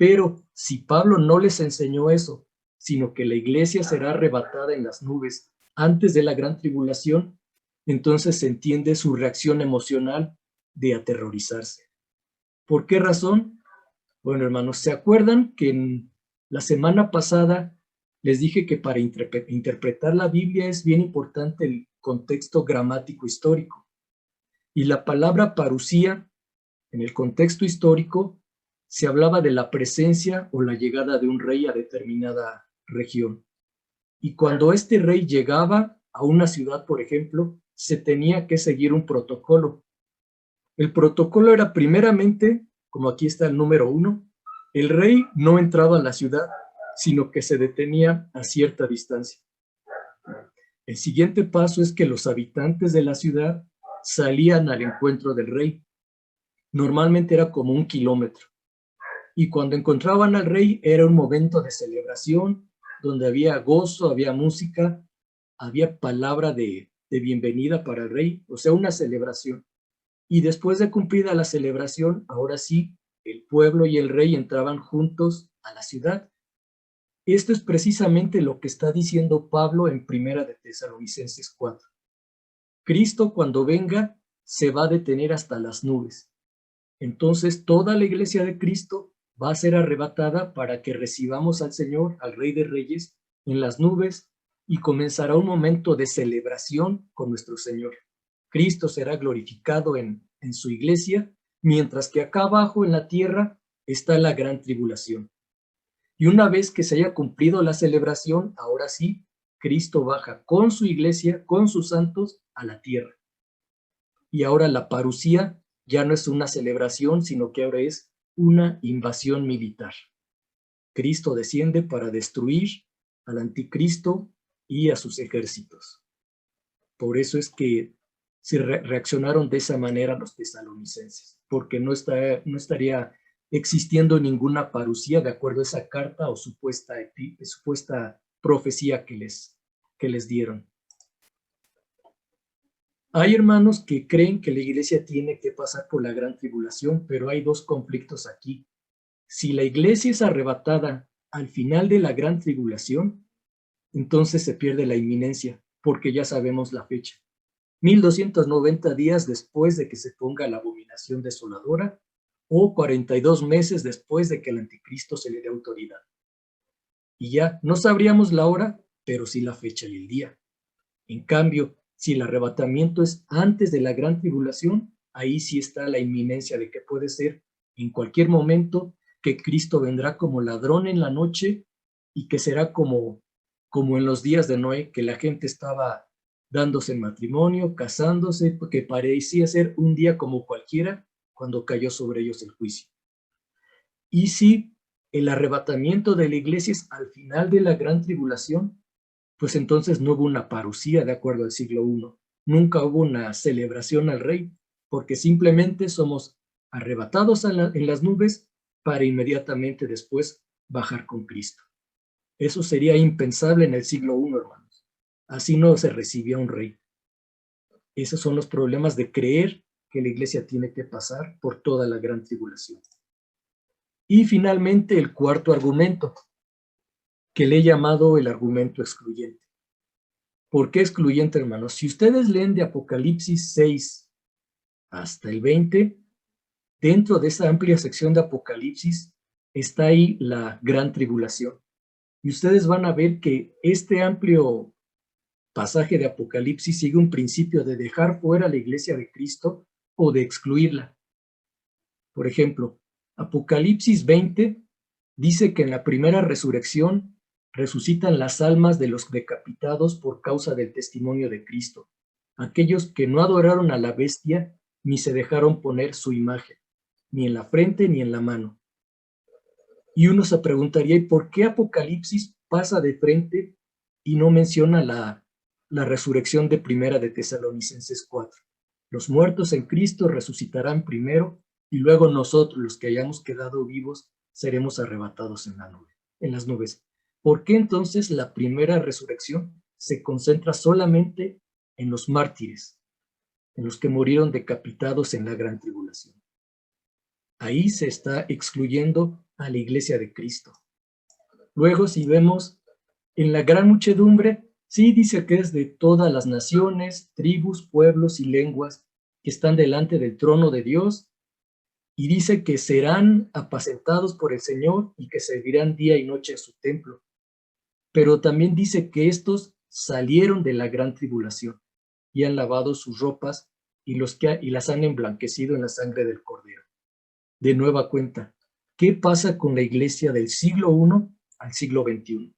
Pero si Pablo no les enseñó eso, sino que la iglesia será arrebatada en las nubes antes de la gran tribulación, entonces se entiende su reacción emocional de aterrorizarse. ¿Por qué razón? Bueno, hermanos, ¿se acuerdan que en la semana pasada les dije que para interpretar la Biblia es bien importante el contexto gramático histórico? Y la palabra parusía, en el contexto histórico, se hablaba de la presencia o la llegada de un rey a determinada región. Y cuando este rey llegaba a una ciudad, por ejemplo, se tenía que seguir un protocolo. El protocolo era primeramente, como aquí está el número 1, el rey no entraba a la ciudad, sino que se detenía a cierta distancia. El siguiente paso es que los habitantes de la ciudad salían al encuentro del rey. Normalmente era como 1 kilómetro. Y cuando encontraban al rey era un momento de celebración, donde había gozo, había música, había palabra de bienvenida para el rey, o sea, una celebración. Y después de cumplida la celebración, ahora sí, el pueblo y el rey entraban juntos a la ciudad. Esto es precisamente lo que está diciendo Pablo en Primera de Tesalonicenses 4. Cristo, cuando venga, se va a detener hasta las nubes. Entonces toda la iglesia de Cristo va a ser arrebatada para que recibamos al Señor, al Rey de Reyes, en las nubes, y comenzará un momento de celebración con nuestro Señor. Cristo será glorificado en su iglesia, mientras que acá abajo en la tierra está la gran tribulación. Y una vez que se haya cumplido la celebración, ahora sí, Cristo baja con su iglesia, con sus santos, a la tierra. Y ahora la parusía ya no es una celebración, sino que ahora es una invasión militar. Cristo desciende para destruir al anticristo y a sus ejércitos. Por eso es que se reaccionaron de esa manera los tesalonicenses, porque no estaría existiendo ninguna parusía de acuerdo a esa carta o supuesta profecía que les dieron. Hay hermanos que creen que la iglesia tiene que pasar por la gran tribulación, pero hay dos conflictos aquí. Si la iglesia es arrebatada al final de la gran tribulación, entonces se pierde la inminencia, porque ya sabemos la fecha. 1290 días después de que se ponga la abominación desoladora, o 42 meses después de que el anticristo se le dé autoridad. Y ya no sabríamos la hora, pero sí la fecha y el día. En cambio, si el arrebatamiento es antes de la gran tribulación, ahí sí está la inminencia de que puede ser en cualquier momento, que Cristo vendrá como ladrón en la noche y que será como en los días de Noé, que la gente estaba dándose en matrimonio, casándose, porque parecía ser un día como cualquiera cuando cayó sobre ellos el juicio. Y si el arrebatamiento de la iglesia es al final de la gran tribulación, pues entonces no hubo una parusía de acuerdo al siglo I. Nunca hubo una celebración al rey, porque simplemente somos arrebatados en las nubes para inmediatamente después bajar con Cristo. Eso sería impensable en el siglo I, hermanos. Así no se recibía un rey. Esos son los problemas de creer que la iglesia tiene que pasar por toda la gran tribulación. Y finalmente el cuarto argumento, que le he llamado el argumento excluyente. ¿Por qué excluyente, hermanos? Si ustedes leen de Apocalipsis 6 hasta el 20, dentro de esa amplia sección de Apocalipsis está ahí la gran tribulación. Y ustedes van a ver que este amplio pasaje de Apocalipsis sigue un principio de dejar fuera la iglesia de Cristo o de excluirla. Por ejemplo, Apocalipsis 20 dice que en la primera resurrección resucitan las almas de los decapitados por causa del testimonio de Cristo, aquellos que no adoraron a la bestia ni se dejaron poner su imagen, ni en la frente ni en la mano. Y uno se preguntaría, ¿y por qué Apocalipsis pasa de frente y no menciona la resurrección de Primera de Tesalonicenses 4? Los muertos en Cristo resucitarán primero y luego nosotros, los que hayamos quedado vivos, seremos arrebatados en las nubes. ¿Por qué entonces la primera resurrección se concentra solamente en los mártires, en los que murieron decapitados en la gran tribulación? Ahí se está excluyendo a la iglesia de Cristo. Luego, si vemos en la gran muchedumbre, sí dice que es de todas las naciones, tribus, pueblos y lenguas que están delante del trono de Dios, y dice que serán apacentados por el Señor y que servirán día y noche en su templo. Pero también dice que estos salieron de la gran tribulación y han lavado sus ropas y las han emblanquecido en la sangre del Cordero. De nueva cuenta, ¿qué pasa con la iglesia del siglo I al siglo XXI?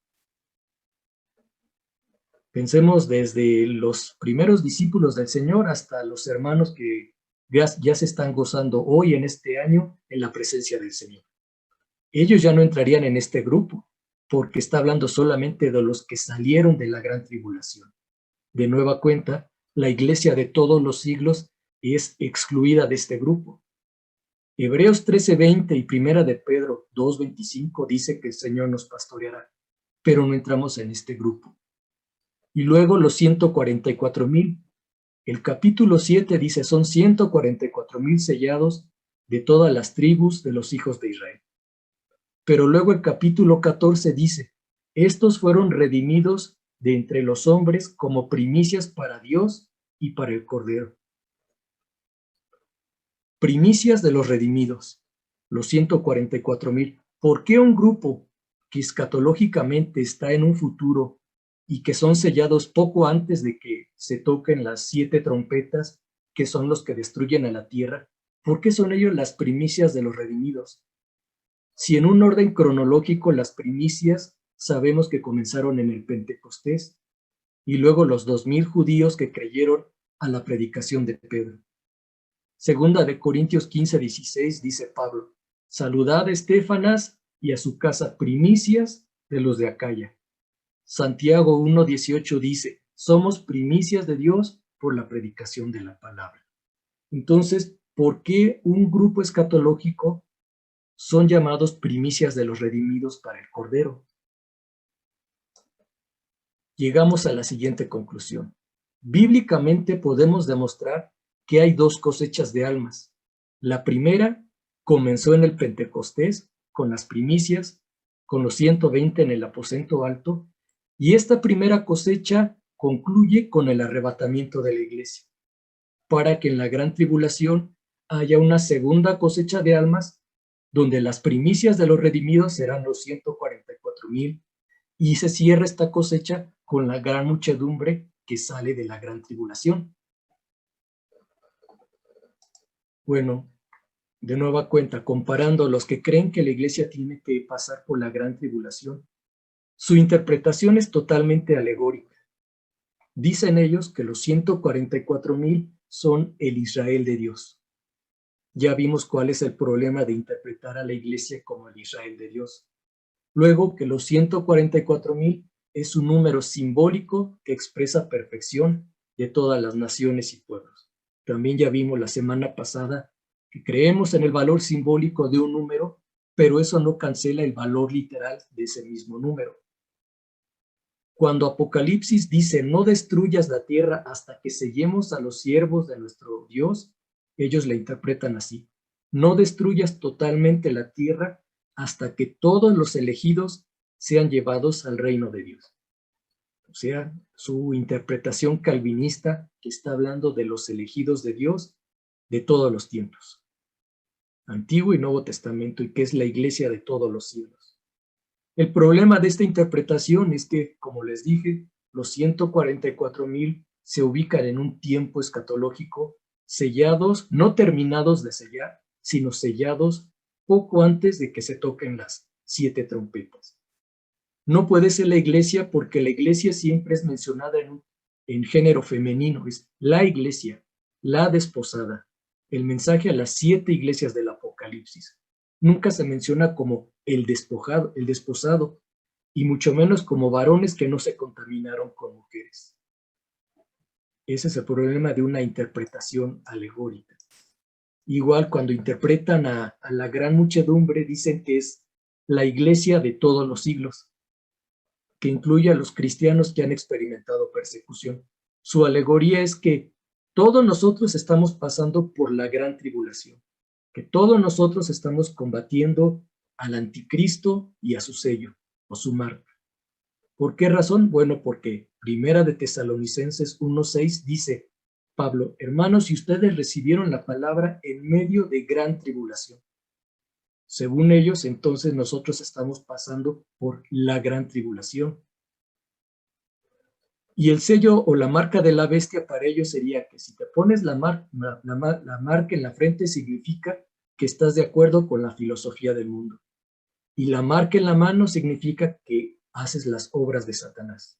Pensemos desde los primeros discípulos del Señor hasta los hermanos que ya se están gozando hoy en este año en la presencia del Señor. Ellos ya no entrarían en este grupo, porque está hablando solamente de los que salieron de la gran tribulación. De nueva cuenta, la iglesia de todos los siglos es excluida de este grupo. Hebreos 13:20 y Primera de Pedro 2:25 dice que el Señor nos pastoreará, pero no entramos en este grupo. Y luego los 144,000. El capítulo 7 dice, son 144,000 sellados de todas las tribus de los hijos de Israel. Pero luego el capítulo 14 dice, estos fueron redimidos de entre los hombres como primicias para Dios y para el Cordero. Primicias de los redimidos, los 144,000. ¿Por qué un grupo que escatológicamente está en un futuro y que son sellados poco antes de que se toquen las 7 trompetas, que son los que destruyen a la tierra? ¿Por qué son ellos las primicias de los redimidos? Si en un orden cronológico las primicias sabemos que comenzaron en el Pentecostés y luego los 2,000 judíos que creyeron a la predicación de Pedro. Segunda de Corintios 15:16 dice Pablo, saludad a Estéfanas y a su casa, primicias de los de Acaya. Santiago 1:18 dice, somos primicias de Dios por la predicación de la palabra. Entonces, ¿por qué un grupo escatológico son llamados primicias de los redimidos para el Cordero? Llegamos a la siguiente conclusión. Bíblicamente podemos demostrar que hay 2 cosechas de almas. La primera comenzó en el Pentecostés con las primicias, con los 120 en el aposento alto, y esta primera cosecha concluye con el arrebatamiento de la iglesia, para que en la gran tribulación haya una segunda cosecha de almas, donde las primicias de los redimidos serán los 144,000, y se cierra esta cosecha con la gran muchedumbre que sale de la gran tribulación. Bueno, de nueva cuenta, comparando a los que creen que la iglesia tiene que pasar por la gran tribulación, su interpretación es totalmente alegórica. Dicen ellos que los 144,000 son el Israel de Dios. Ya vimos cuál es el problema de interpretar a la iglesia como el Israel de Dios. Luego que los 144,000 es un número simbólico que expresa perfección de todas las naciones y pueblos. También ya vimos la semana pasada que creemos en el valor simbólico de un número, pero eso no cancela el valor literal de ese mismo número. Cuando Apocalipsis dice, no destruyas la tierra hasta que sellemos a los siervos de nuestro Dios, ellos la interpretan así. No destruyas totalmente la tierra hasta que todos los elegidos sean llevados al reino de Dios. O sea, su interpretación calvinista que está hablando de los elegidos de Dios de todos los tiempos, Antiguo y Nuevo Testamento, y que es la iglesia de todos los siglos. El problema de esta interpretación es que, como les dije, los 144,000 se ubican en un tiempo escatológico, sellados, no terminados de sellar, sino sellados poco antes de que se toquen las 7 trompetas. No puede ser la iglesia porque la iglesia siempre es mencionada en género femenino, es la iglesia, la desposada. El mensaje a las 7 iglesias del Apocalipsis. Nunca se menciona como el desposado, y mucho menos como varones que no se contaminaron con mujeres. Ese es el problema de una interpretación alegórica. Igual cuando interpretan a la gran muchedumbre, dicen que es la iglesia de todos los siglos, que incluye a los cristianos que han experimentado persecución. Su alegoría es que todos nosotros estamos pasando por la gran tribulación, que todos nosotros estamos combatiendo al anticristo y a su sello, o su marca. ¿Por qué razón? Bueno, porque Primera de Tesalonicenses 1:6 dice, Pablo, hermanos, si ustedes recibieron la palabra en medio de gran tribulación. Según ellos, entonces nosotros estamos pasando por la gran tribulación. Y el sello o la marca de la bestia para ellos sería que si te pones la marca en la frente significa que estás de acuerdo con la filosofía del mundo. Y la marca en la mano significa que haces las obras de Satanás.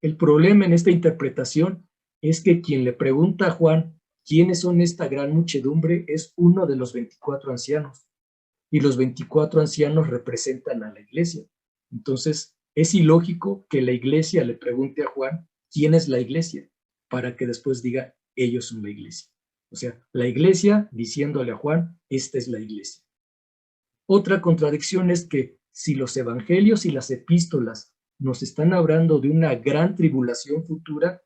El problema en esta interpretación es que quien le pregunta a Juan quiénes son esta gran muchedumbre es uno de los 24 ancianos. Y los 24 ancianos representan a la iglesia. Entonces, es ilógico que la iglesia le pregunte a Juan quién es la iglesia, para que después diga, ellos son la iglesia. O sea, la iglesia diciéndole a Juan, esta es la iglesia. Otra contradicción es que si los evangelios y las epístolas nos están hablando de una gran tribulación futura,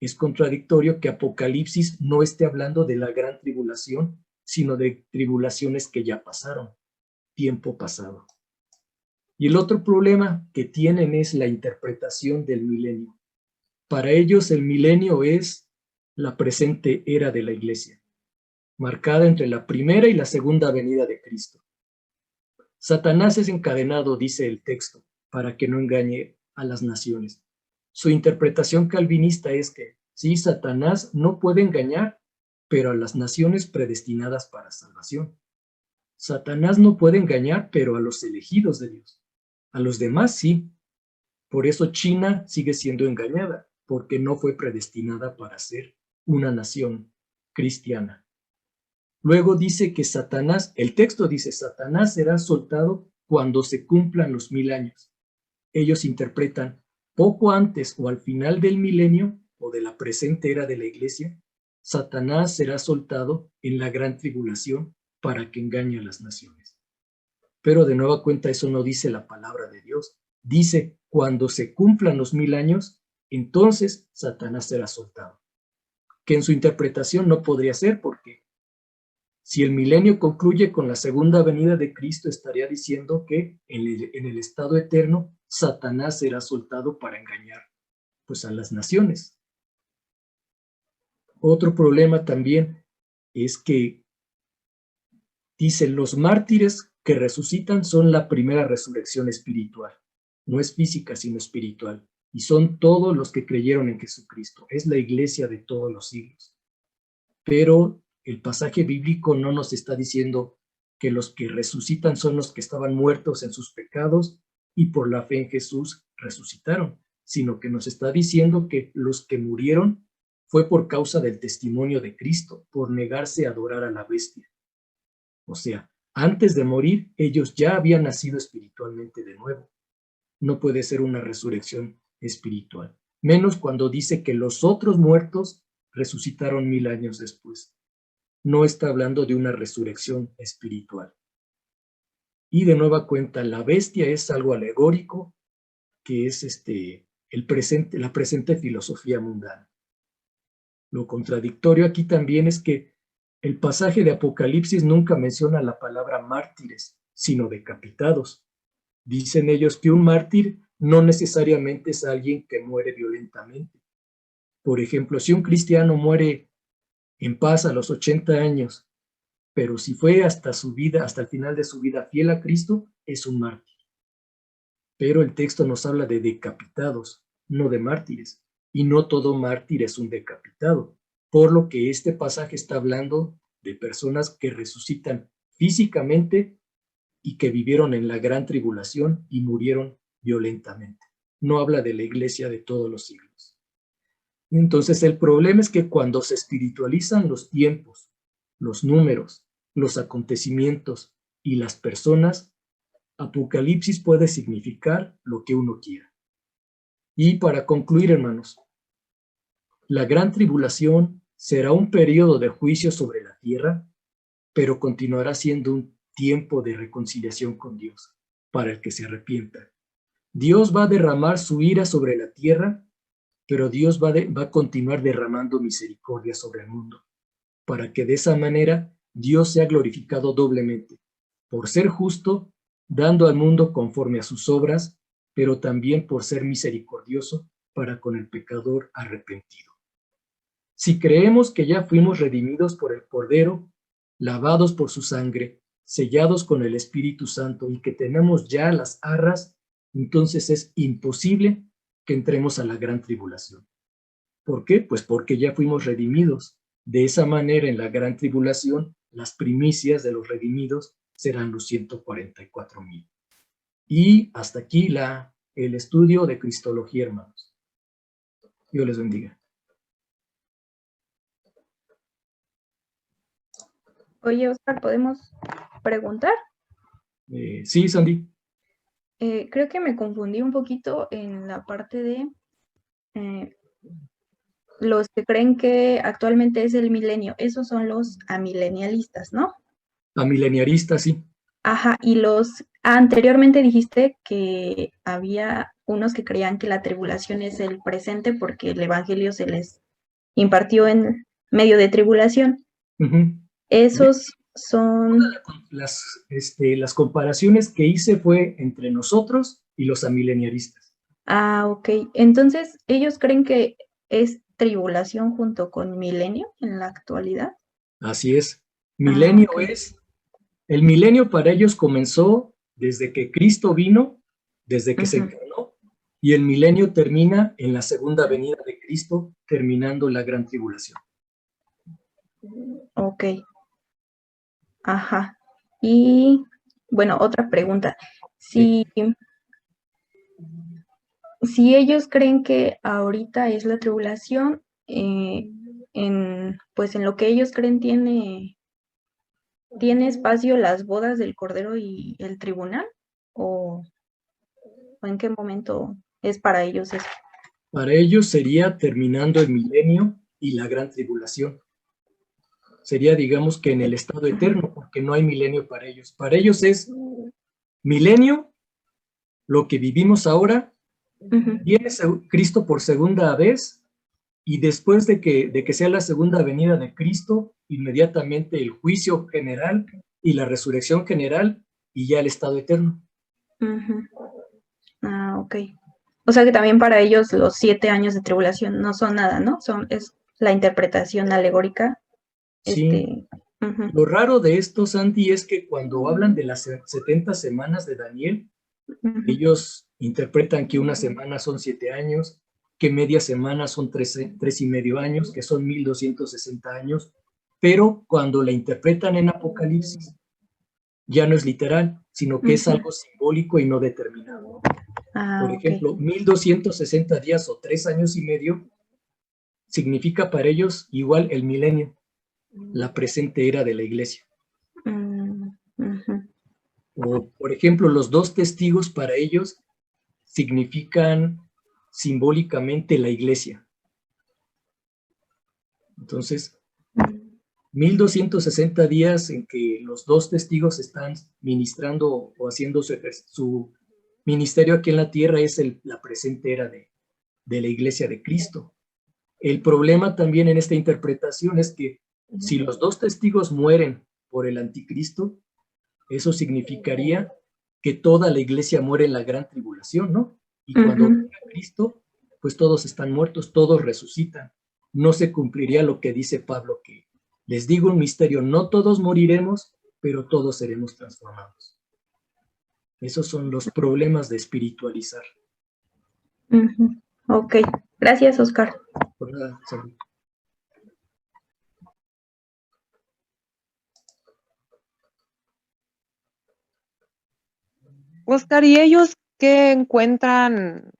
es contradictorio que Apocalipsis no esté hablando de la gran tribulación, sino de tribulaciones que ya pasaron, tiempo pasado. Y el otro problema que tienen es la interpretación del milenio. Para ellos el milenio es la presente era de la iglesia, marcada entre la primera y la segunda venida de Cristo. Satanás es encadenado, dice el texto, para que no engañe a las naciones. Su interpretación calvinista es que, sí, Satanás no puede engañar, pero a las naciones predestinadas para salvación. Satanás no puede engañar, pero a los elegidos de Dios. A los demás sí. Por eso China sigue siendo engañada, porque no fue predestinada para ser una nación cristiana. Luego dice que Satanás, el texto dice, Satanás será soltado cuando se cumplan los 1000 años. Ellos interpretan poco antes o al final del milenio o de la presente era de la iglesia, Satanás será soltado en la gran tribulación para que engañe a las naciones. Pero de nueva cuenta eso no dice la palabra de Dios. Dice, cuando se cumplan los 1000 años, entonces Satanás será soltado. Que en su interpretación no podría ser porque si el milenio concluye con la segunda venida de Cristo, estaría diciendo que en el estado eterno Satanás será soltado para engañar pues, a las naciones. Otro problema también es que dicen los mártires que resucitan son la primera resurrección espiritual. No es física, sino espiritual. Y son todos los que creyeron en Jesucristo. Es la iglesia de todos los siglos. Pero el pasaje bíblico no nos está diciendo que los que resucitan son los que estaban muertos en sus pecados y por la fe en Jesús resucitaron, sino que nos está diciendo que los que murieron fue por causa del testimonio de Cristo, por negarse a adorar a la bestia. O sea, antes de morir, ellos ya habían nacido espiritualmente de nuevo. No puede ser una resurrección espiritual, menos cuando dice que los otros muertos resucitaron 1000 años después. No está hablando de una resurrección espiritual. Y de nueva cuenta, la bestia es algo alegórico, que es la presente filosofía mundana. Lo contradictorio aquí también es que el pasaje de Apocalipsis nunca menciona la palabra mártires, sino decapitados. Dicen ellos que un mártir no necesariamente es alguien que muere violentamente. Por ejemplo, si un cristiano muere en paz a los 80 años, pero si fue hasta su vida, hasta el final de su vida fiel a Cristo, es un mártir. Pero el texto nos habla de decapitados, no de mártires, y no todo mártir es un decapitado, por lo que este pasaje está hablando de personas que resucitan físicamente y que vivieron en la gran tribulación y murieron violentamente. No habla de la iglesia de todos los siglos. Entonces el problema es que cuando se espiritualizan los tiempos, los números, los acontecimientos y las personas, Apocalipsis puede significar lo que uno quiera. Y para concluir, hermanos, la gran tribulación será un periodo de juicio sobre la tierra, pero continuará siendo un tiempo de reconciliación con Dios para el que se arrepienta. Dios va a derramar su ira sobre la tierra, pero Dios va a continuar derramando misericordia sobre el mundo, para que de esa manera Dios sea glorificado doblemente, por ser justo, dando al mundo conforme a sus obras, pero también por ser misericordioso para con el pecador arrepentido. Si creemos que ya fuimos redimidos por el Cordero, lavados por su sangre, sellados con el Espíritu Santo y que tenemos ya las arras, entonces es imposible que entremos a la gran tribulación. ¿Por qué? Pues porque ya fuimos redimidos. De esa manera, en la gran tribulación, las primicias de los redimidos serán los 144,000. Y hasta aquí el estudio de Cristología, hermanos. Dios les bendiga. Oye, Oscar, ¿podemos preguntar? Sí, Sandy. Creo que me confundí un poquito en la parte de los que creen que actualmente es el milenio. Esos son los amilenialistas, ¿no? Amileniaristas, sí. Ajá, y anteriormente dijiste que había unos que creían que la tribulación es el presente porque el evangelio se les impartió en medio de tribulación. Uh-huh. Esos son... Las comparaciones que hice fue entre nosotros y los amileniaristas. Ah, ok. Entonces, ¿ellos creen que es tribulación junto con milenio en la actualidad? Así es. Milenio ok. El milenio para ellos comenzó desde que Cristo vino, desde que se Ujú. encarnó, y el milenio termina en la segunda venida de Cristo, terminando la gran tribulación. Ok. Ajá. Y bueno, otra pregunta. Si ellos creen que ahorita es la tribulación, pues en lo que ellos creen tiene espacio las bodas del Cordero y el tribunal, o en qué momento es para ellos eso. Para ellos sería terminando el milenio y la gran tribulación. Sería, digamos, que en el estado eterno, porque no hay milenio para ellos. Para ellos es milenio, lo que vivimos ahora, viene Cristo por segunda vez, y después de que sea la segunda venida de Cristo, inmediatamente el juicio general y la resurrección general, y ya el estado eterno. Ah, ok. O sea que también para ellos los 7 años de tribulación no son nada, ¿no? Es la interpretación alegórica. Sí. Lo raro de esto, Sandy, es que cuando hablan de las 70 semanas de Daniel, ellos interpretan que una semana son 7 años, que media semana son 3,5 años, que son 1260 años, pero cuando la interpretan en Apocalipsis, ya no es literal, sino que es algo simbólico y no determinado. Por ejemplo, 1260 días o 3 años y medio significa para ellos igual el milenio, la presente era de la iglesia. O, por ejemplo, los 2 testigos para ellos significan simbólicamente la iglesia. Entonces, 1260 días en que los 2 testigos están ministrando o haciendo su ministerio aquí en la tierra es la presente era de la iglesia de Cristo. El problema también en esta interpretación es que si los 2 testigos mueren por el anticristo, eso significaría que toda la iglesia muere en la gran tribulación, ¿no? Y cuando venga Cristo, pues todos están muertos, todos resucitan. No se cumpliría lo que dice Pablo, que les digo un misterio, no todos moriremos, pero todos seremos transformados. Esos son los problemas de espiritualizar. Ok, gracias, Oscar. Por nada, salud. Oscar, ¿y ellos qué encuentran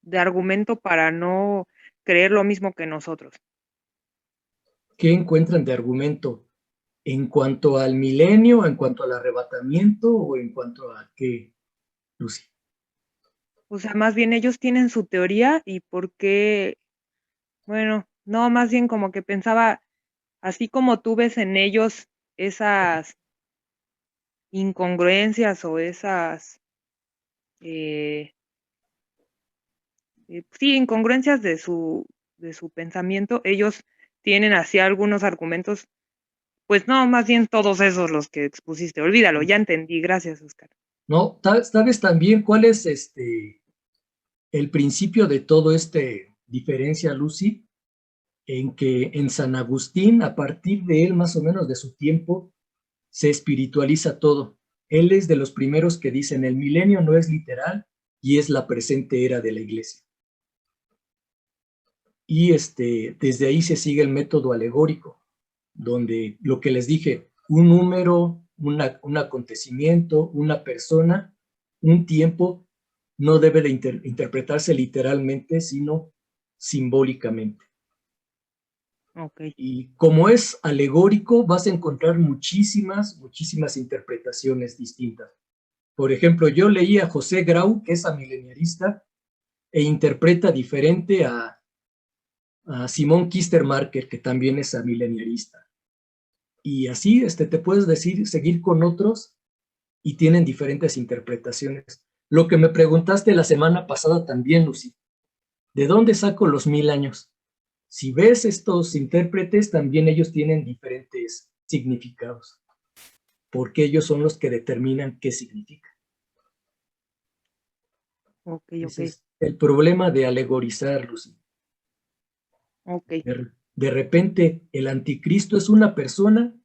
de argumento para no creer lo mismo que nosotros? ¿Qué encuentran de argumento? ¿En cuanto al milenio, en cuanto al arrebatamiento o en cuanto a qué, Lucy? O sea, más bien ellos tienen su teoría y por qué, bueno, no, más bien como que pensaba, así como tú ves en ellos esas incongruencias o esas, eh, sí, incongruencias de su pensamiento, ellos tienen así algunos argumentos, pues no, más bien todos esos los que expusiste. Olvídalo, ya entendí. Gracias, Oscar. No, ¿sabes también cuál es el principio de todo diferencia, Lucy? En que en San Agustín, a partir de él, más o menos de su tiempo, se espiritualiza todo. Él es de los primeros que dicen el milenio no es literal y es la presente era de la iglesia. Y desde ahí se sigue el método alegórico, donde lo que les dije, un número, un acontecimiento, una persona, un tiempo, no debe de interpretarse literalmente, sino simbólicamente. Okay. Y como es alegórico, vas a encontrar muchísimas interpretaciones distintas. Por ejemplo, yo leí a José Grau, que es amileniarista, e interpreta diferente a Simón Kistermarker, que también es amileniarista. Y así te puedes seguir con otros y tienen diferentes interpretaciones. Lo que me preguntaste la semana pasada también, Lucy, ¿de dónde saco los 1000 años? Si ves estos intérpretes, también ellos tienen diferentes significados, porque ellos son los que determinan qué significa. Okay. Ese es el problema de alegorizar, Lucy. Okay. De repente, el anticristo es una persona,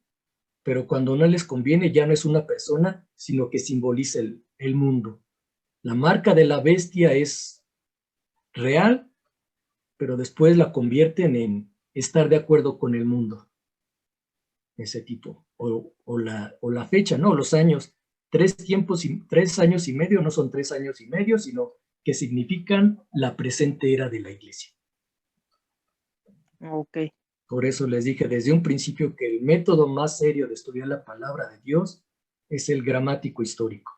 pero cuando no les conviene ya no es una persona, sino que simboliza el mundo. La marca de la bestia es real, pero después la convierten en estar de acuerdo con el mundo. Ese tipo. O la fecha, ¿no? Los años. 3 años y medio no son 3 años y medio, sino que significan la presente era de la iglesia. Okay. Por eso les dije desde un principio que el método más serio de estudiar la palabra de Dios es el gramático histórico.